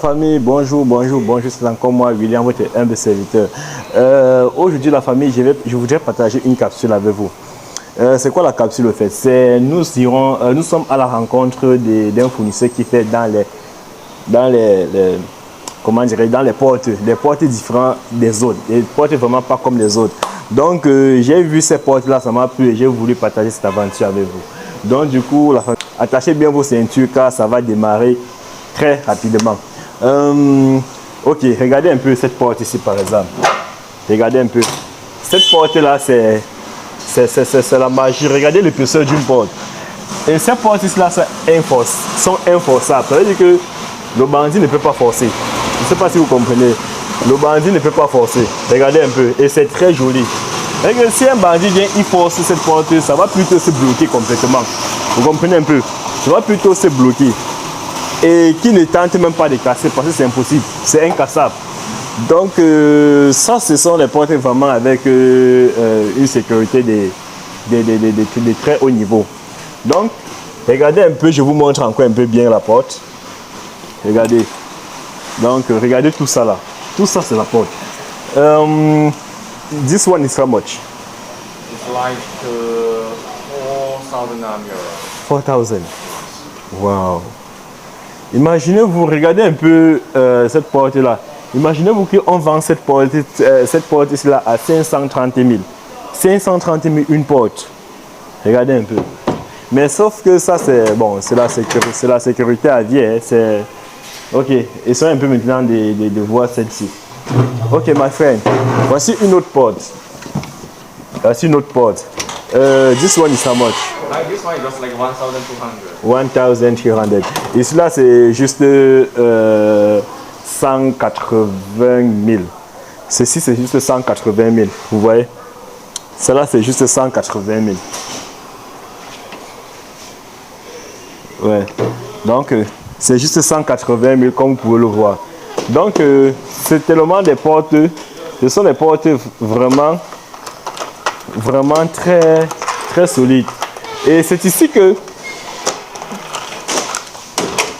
famille, bonjour, c'est encore moi, William, votre humble serviteur. Aujourd'hui la famille, je voudrais partager une capsule avec vous. C'est quoi la capsule au fait? Nous sommes à la rencontre d'un fournisseur qui fait dans les portes différentes des autres, des portes vraiment pas comme les autres. Donc j'ai vu ces portes là, ça m'a plu et j'ai voulu partager cette aventure avec vous. Donc du coup, la famille, attachez bien vos ceintures car ça va démarrer très rapidement. Ok, regardez un peu cette porte ici par exemple. Regardez un peu. Cette porte là, c'est la magie. Regardez l'épaisseur d'une porte. Et ces portes là sont enforçables. Ça veut dire que le bandit ne peut pas forcer. Je ne sais pas si vous comprenez. Le bandit ne peut pas forcer. Regardez un peu. Et c'est très joli. Et si un bandit vient, il force cette porte, ça va plutôt se bloquer complètement. Vous comprenez un peu? Ça va plutôt se bloquer. Et qui ne tente même pas de casser parce que c'est impossible. C'est incassable. Donc, ça, ce sont les portes vraiment avec une sécurité de très haut niveau. Donc, regardez un peu, je vous montre encore un peu bien la porte. Regardez. Donc, regardez tout ça là. Tout ça, c'est la porte. This one is how much? It's like 4,000 euros. 4,000. Wow. Imaginez-vous, regardez un peu cette porte là. Imaginez-vous qu'on vend cette porte ici là à 530 000. 530 000 une porte. Regardez un peu. Mais sauf que ça c'est bon, c'est la sécurité à vie. Hein, c'est ok. Essayons un peu maintenant de voir celle-ci. Ok, my friend. Voici une autre porte. Voici une autre porte. This one is how much? Like this one is just like 1,200. 1,200. Ici là c'est juste 180 000. Ceci c'est juste 180 000. Vous voyez? Cela c'est juste 180 000. Ouais. Donc c'est juste 180 000 comme vous pouvez le voir. Donc c'est tellement des portes. Ce sont des portes vraiment très très solides. Et c'est ici que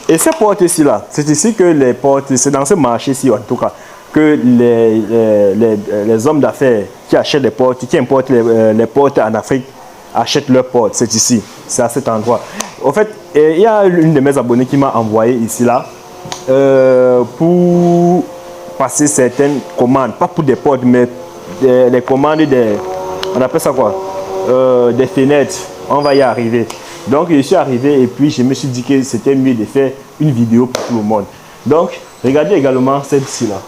ces portes ici là, c'est ici que les portes, c'est dans ce marché-ci en tout cas, que les hommes d'affaires qui achètent des portes, qui importent les portes en Afrique, achètent leurs portes. C'est ici, c'est à cet endroit. En fait, il y a une de mes abonnés qui m'a envoyé ici là pour passer certaines commandes, pas pour des portes, mais les commandes on appelle ça quoi? Des fenêtres. On va y arriver. Donc je suis arrivé et puis je me suis dit que c'était mieux de faire une vidéo pour tout le monde. Donc regardez également celle-ci là.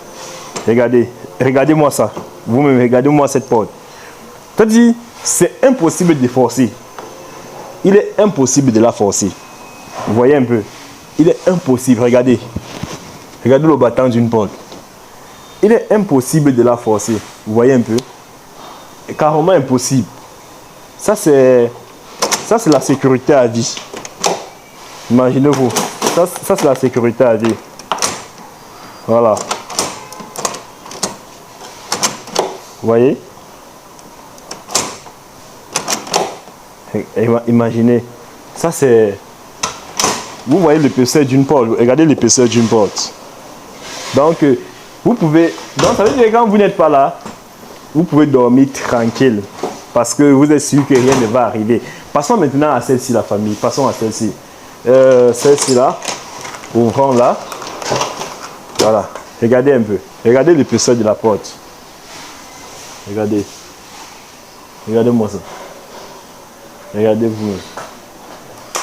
Regardez-moi ça. Vous-même regardez-moi cette porte. C'est-à-dire c'est impossible de forcer. Il est impossible de la forcer. Vous voyez un peu. Il est impossible. Regardez. Regardez le battant d'une porte. Il est impossible de la forcer. Vous voyez un peu. Carrément impossible. Ça c'est la sécurité à vie. Imaginez-vous. Ça c'est la sécurité à vie. Voilà. Vous voyez? Imaginez. Ça c'est... Vous voyez l'épaisseur d'une porte. Regardez l'épaisseur d'une porte. Donc, vous pouvez... Donc, ça veut dire que quand vous n'êtes pas là, vous pouvez dormir tranquille. Parce que vous êtes sûr que rien ne va arriver. Passons maintenant à celle-ci, la famille. Passons à celle-ci. Celle-ci là. Ouvrons là. Voilà. Regardez un peu. Regardez l'épaisseur de la porte. Regardez. Regardez-moi ça. Regardez-vous.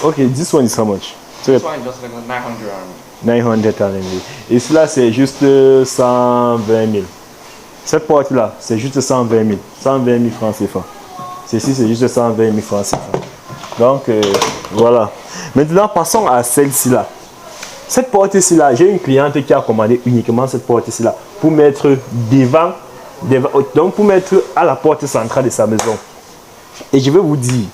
Ok, this one is how much? This one is just like 900 RMB. 900 RMB. Et cela c'est juste 120 000. Cette porte là, c'est juste 120 000. 120 000 francs CFA. Ceci, c'est juste 120 000 francs CFA. Donc, voilà. Maintenant, passons à celle-ci là. Cette porte ici là, j'ai une cliente qui a commandé uniquement cette porte ici là pour mettre devant, donc pour mettre à la porte centrale de sa maison. Et je vais vous dire,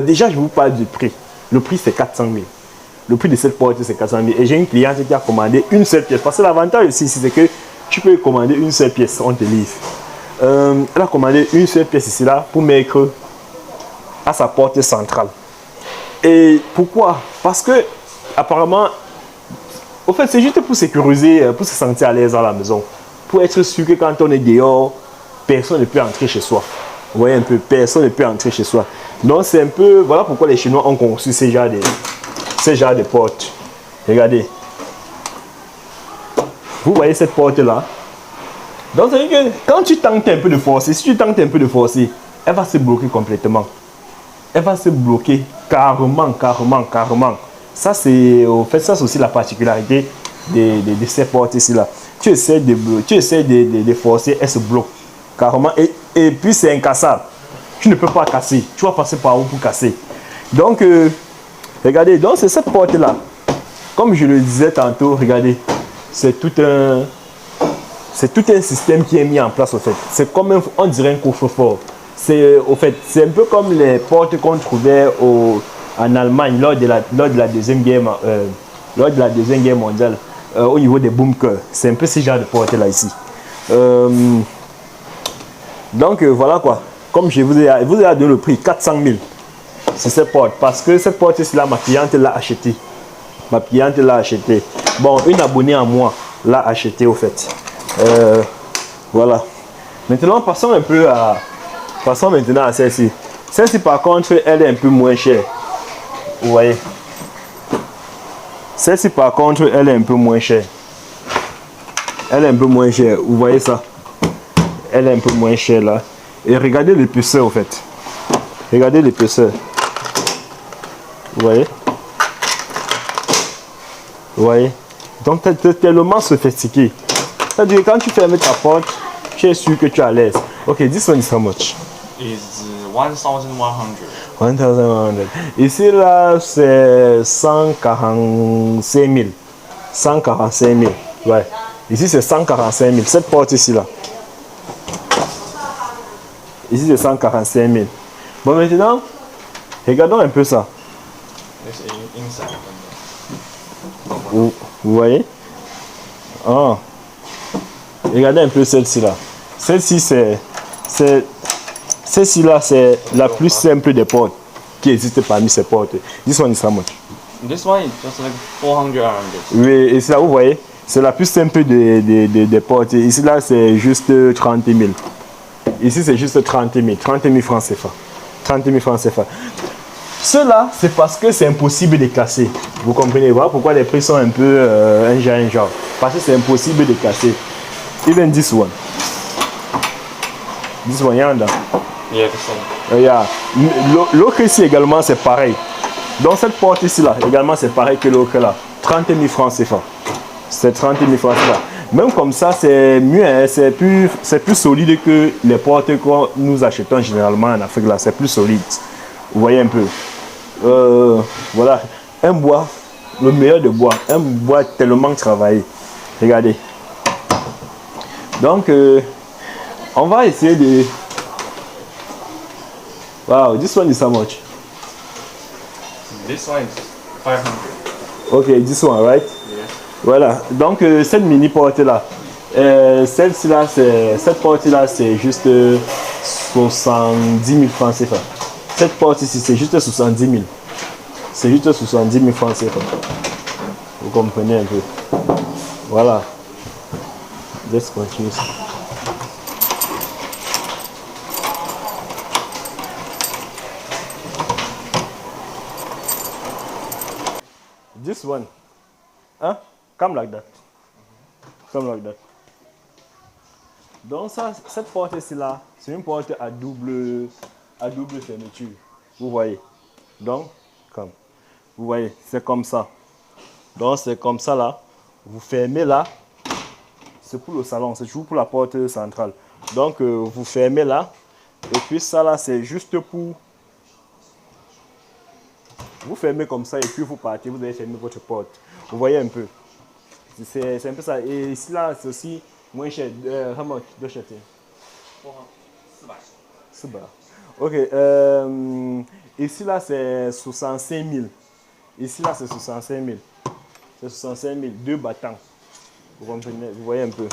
déjà je vous parle du prix. Le prix c'est 400 000. Le prix de cette porte c'est 400 000. Et j'ai une cliente qui a commandé une seule pièce. Parce que l'avantage ici, c'est que tu peux commander une seule pièce, on te livre. Elle a commandé une seule pièce ici là pour mettre à sa porte centrale. Et pourquoi? Parce que apparemment Au fait, c'est juste pour sécuriser, pour se sentir à l'aise à la maison. Pour être sûr que quand on est dehors, personne ne peut entrer chez soi. Vous voyez un peu, personne ne peut entrer chez soi. Donc c'est un peu, voilà pourquoi les Chinois ont conçu ces genres de portes. Regardez. Vous voyez cette porte-là? Donc ça veut dire que quand tu tentes un peu de forcer, si tu tentes un peu de forcer, elle va se bloquer complètement. Elle va se bloquer carrément. Ça c'est, au fait, ça c'est aussi la particularité de ces portes ici-là. Tu essaies de forcer, elle se bloque carrément. Et puis c'est incassable. Tu ne peux pas casser. Tu vas passer par où pour casser. Donc, regardez, donc c'est cette porte-là. Comme je le disais tantôt, regardez, c'est tout un système qui est mis en place au fait. C'est comme on dirait un coffre-fort. C'est un peu comme les portes qu'on trouvait en Allemagne lors de la Deuxième Guerre mondiale au niveau des bunkers. C'est un peu ce genre de porte-là ici. Donc voilà quoi. Comme je vous ai donné le prix, 400 000. C'est cette porte. Parce que cette porte-là, ma cliente l'a achetée. Bon, une abonnée à moi l'a achetée au fait. Voilà. Maintenant, passons maintenant à celle-ci. Celle-ci, par contre, elle est un peu moins chère. Vous voyez. Celle-ci, par contre, elle est un peu moins chère. Vous voyez ça? Elle est un peu moins chère là. Et regardez l'épaisseur, au fait. Regardez l'épaisseur. Vous voyez? Donc, tellement sophistiqué. C'est-à-dire quand tu fermes ta porte, tu es sûr que tu es à l'aise. Ok, this one is how much? Is 1,100. 1,100. Ici, là, c'est 145 000. 145 000. Ouais. Ici, c'est 145 000. Cette porte ici, là. Ici, c'est 145 000. Bon, maintenant, regardons un peu ça. Vous voyez? Ah. Regardez un peu celle-ci là. Celle-ci là, c'est la plus simple des portes qui existe parmi ces portes. This one is how much? This one is just like 400 RMB. Oui, et c'est là, vous voyez, c'est la plus simple des portes. Ici là, c'est juste 30 000. Ici, c'est juste 30 000. 30 000 francs CFA. 30 000 francs CFA. Cela, c'est parce que c'est impossible de casser. Vous comprenez? Voilà pourquoi les prix sont un peu un genre. Parce que c'est impossible de casser. Even this one. This one, yanda. Yeah, the same. Yeah. L'autre ici également, c'est pareil. Donc cette porte ici là, également, c'est pareil que l'autre là. 30 000 francs CFA. C'est 30 000 francs CFA. Même comme ça, c'est mieux, hein? C'est plus solide que les portes que nous achetons généralement en Afrique là. C'est plus solide. Vous voyez un peu. Voilà. Un bois, le meilleur de bois. Un bois tellement travaillé. Regardez. Donc, on va essayer de... Wow, this one is how much? This one is 500. Ok, this one, right? Yeah. Voilà. Donc, cette mini porte là, celle-ci là, cette porte là, c'est juste 70 000 francs CFA. Cette porte ici, c'est juste 70 000. C'est juste 70 000 francs CFA. Vous comprenez un peu. Voilà. Let's continue. This one. Hein? Come like that. Come like that. Donc ça, cette porte ici là, c'est une porte à double fermeture. Vous voyez. Donc, comme. Vous voyez, c'est comme ça. Donc c'est comme ça là. Vous fermez là. C'est pour le salon, c'est toujours pour la porte centrale. Donc vous fermez là. Et puis ça là, c'est juste pour... Vous fermez comme ça et puis vous partez, vous allez fermer votre porte. Vous voyez un peu. C'est un peu ça. Et ici là, c'est aussi moins cher. How much de acheter? 400. Ok. Ici là, c'est 65 000. Ici là, c'est 65 000. C'est 65 000. 2 battants. Vous comprenez? Vous voyez un peu.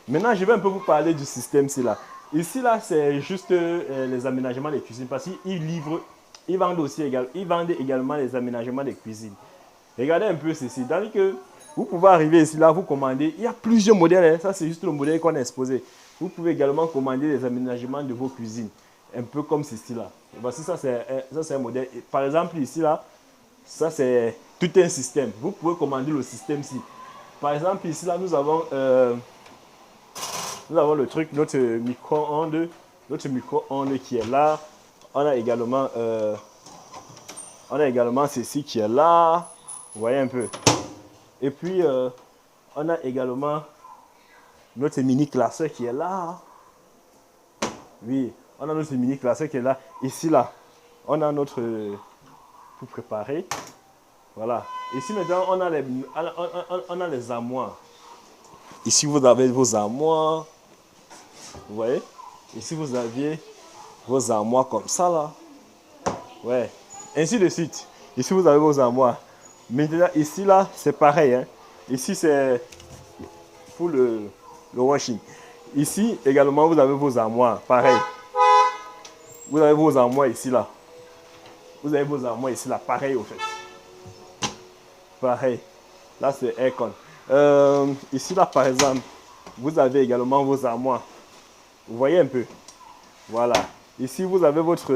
Maintenant, je vais un peu vous parler du système ici là. Ici là, c'est juste les aménagements des cuisines. Parce qu'ils livrent, ils vendent également les aménagements des cuisines. Regardez un peu ceci. Dans que Vous pouvez arriver ici, là, vous commandez. Il y a plusieurs modèles. Hein. Ça, c'est juste le modèle qu'on a exposé. Vous pouvez également commander les aménagements de vos cuisines. Un peu comme ceci là. Voici, ça, c'est un modèle. Par exemple, ici, là, ça, c'est tout un système. Vous pouvez commander le système-ci. Par exemple, ici, là, nous avons le truc, notre micro-ondes qui est là. On a également ceci qui est là. Vous voyez un peu. Et puis, on a également notre mini classeur qui est là. Oui, on a notre mini classeur qui est là. Ici, là, on a notre... pour préparer. Voilà. Ici, maintenant, on a les armoires. Ici, vous avez vos armoires. Vous voyez? Ici, vous aviez vos armoires comme ça, là. Ouais. Ainsi de suite. Ici, vous avez vos armoires. Maintenant, ici, là, c'est pareil. Hein. Ici, c'est pour le washing. Ici, également, vous avez vos armoires. Pareil. Vous avez vos armoires ici, là. Vous avez vos armoires ici, là. Pareil, au fait. Pareil. Là, c'est aircon. Ici, là, par exemple, vous avez également vos armoires. Vous voyez un peu. Voilà. Ici, vous avez votre...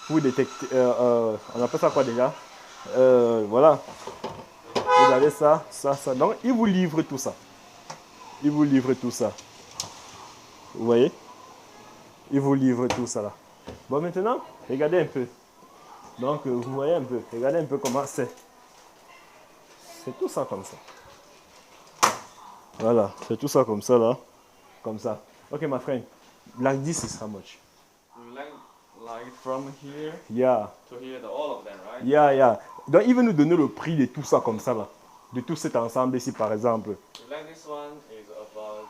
pour détecter... on appelle ça quoi déjà? Voilà. Vous avez ça, ça, ça. Donc, il vous livre tout ça. Il vous livre tout ça. Vous voyez? Il vous livre tout ça là. Bon, maintenant, regardez un peu. Donc, vous voyez un peu. Regardez un peu comment c'est. C'est tout ça comme ça. Voilà. C'est tout ça comme ça là. Comme ça. Ok, my friend. Like this is how much? Like from here Yeah. to here, all of them, right? Yeah, yeah. Donc, il veut nous donner le prix de tout ça comme ça là. De tout cet ensemble ici, par exemple. Like this one is about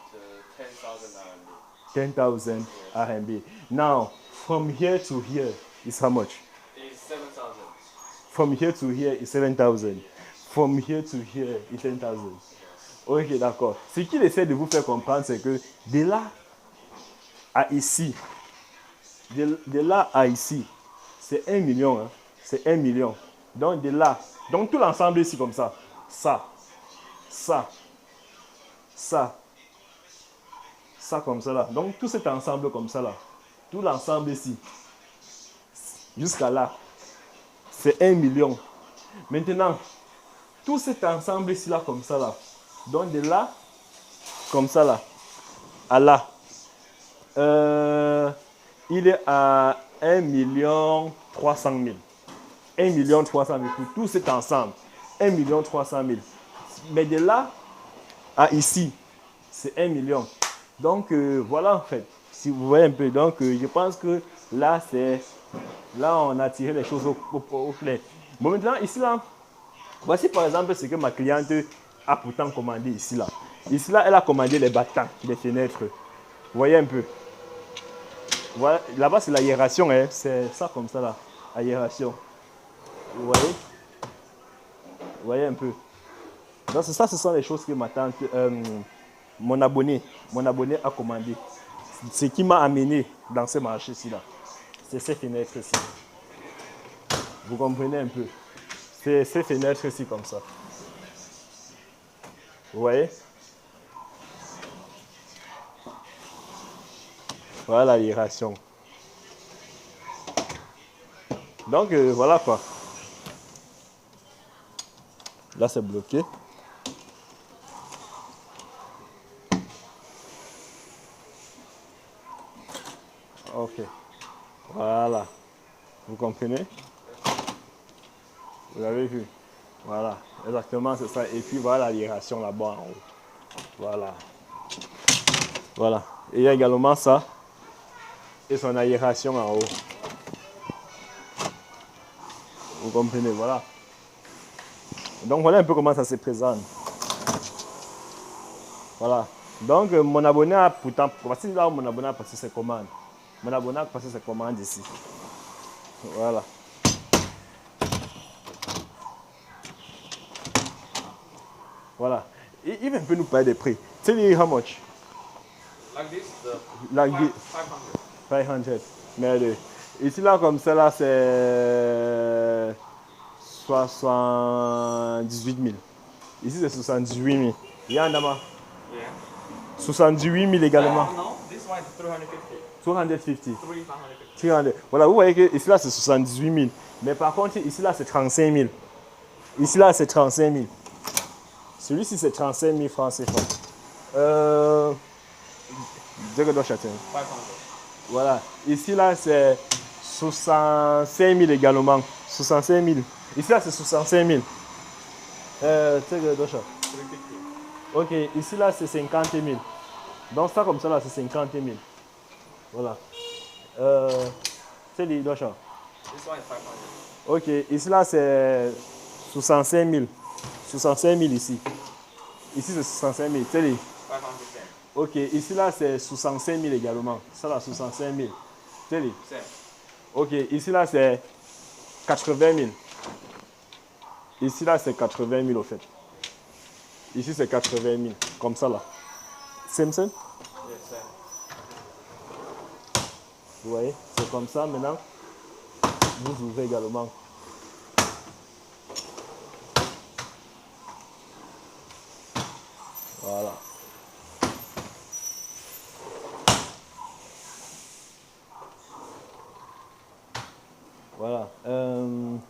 10,000 RMB. 10,000 RMB. Now, from here to here is how much? It's 7,000. From here to here is 7,000. From here to here is 10,000. Ok, d'accord. Ce qu'il essaie de vous faire comprendre, c'est que de là à ici, de là à ici, c'est 1 million. Hein. C'est 1 million. Donc de là, donc tout l'ensemble ici comme ça. Ça, ça, ça, ça comme ça là. Donc tout cet ensemble comme ça là. Tout l'ensemble ici. Jusqu'à là. C'est 1 million. Maintenant, tout cet ensemble ici là comme ça là. Donc de là, comme ça là, à là. Il est à 1 300 000. 1 300 000 pour tout cet ensemble. 1 300 000. Mais de là à ici, c'est 1 million. Donc voilà en fait. Si vous voyez un peu, donc je pense que là, là on a tiré les choses au clair. Bon maintenant, ici là, voici par exemple ce que ma cliente a pourtant commandé ici là. Ici là, elle a commandé les battants, les fenêtres. Vous voyez un peu. Voilà, là-bas c'est l'aération, hein. C'est ça comme ça là, aération. Vous voyez? Vous voyez un peu. Donc ça, ce sont les choses que ma tante, mon abonné a commandé. Ce qui m'a amené dans ce marché-ci là. C'est ces fenêtres-ci. Vous comprenez un peu? C'est ces fenêtres-ci comme ça. Vous voyez? Voilà l'aération. Donc voilà quoi. Là c'est bloqué. Ok. Voilà. Vous comprenez? Vous avez vu? Voilà. Exactement c'est ça. Et puis voilà l'aération là-bas en haut. Voilà. Voilà. Et il y a également ça. Et son aération en haut. Vous comprenez, voilà. Donc voilà un peu comment ça se présente. Voilà. Donc mon abonné a pourtant, voici là où mon abonné a passé ses commandes. Mon abonné a passé ses commandes ici. Voilà. Voilà. Il va un peu nous parler des prix. Tell me how much? Like this, Like 500. 500. Mais ici là comme ça là c'est 78 000. Ici, c'est 78 000. Yandama. Yeah. 78 000 également. No, this one is 350. 250. 350. 300. Voilà, vous voyez que ici, là, c'est 78 000. Mais par contre, ici, là, c'est 35 000. Ici, là, c'est 35 000. Celui-ci, c'est 35 000 francs CFA. Voilà. Ici, là, c'est 65 000 également. 65 000. Ici, là, c'est 65 000. 350. Ok, ici, là, c'est 50 000. Donc, ça, comme ça, là, c'est 50 000. Voilà. C'est les deux chats. This one is 500. Ok, ici, là, c'est 65 000. 65 000 ici. Ici, c'est 65 000. C'est les... 500. Ok, ici, là, c'est 65 000 également. Ça, là, 65 000. C'est les... Same. Ok, ici, là, c'est 80 000. Ici, là, c'est 80 000 au fait. Ici, c'est 80 000. Comme ça, là. Same? Yes, same. Vous voyez, c'est comme ça. Maintenant, vous ouvrez également. Voilà. Voilà.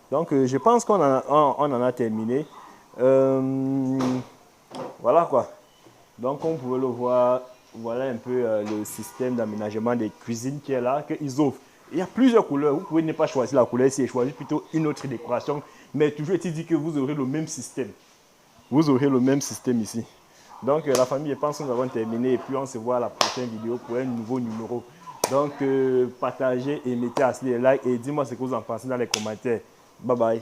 Donc, je pense qu'on en a terminé. Voilà quoi. Donc, comme vous pouvez le voir, voilà un peu le système d'aménagement des cuisines qui est là, qu'ils offrent. Il y a plusieurs couleurs. Vous pouvez ne pas choisir la couleur ici et choisir plutôt une autre décoration. Mais toujours est-il dit que vous aurez le même système. Vous aurez le même système ici. Donc, la famille, je pense que nous avons terminé. Et puis, on se voit à la prochaine vidéo pour un nouveau numéro. Donc, partagez et mettez à les likes. Et dis-moi ce que vous en pensez dans les commentaires. Bye bye.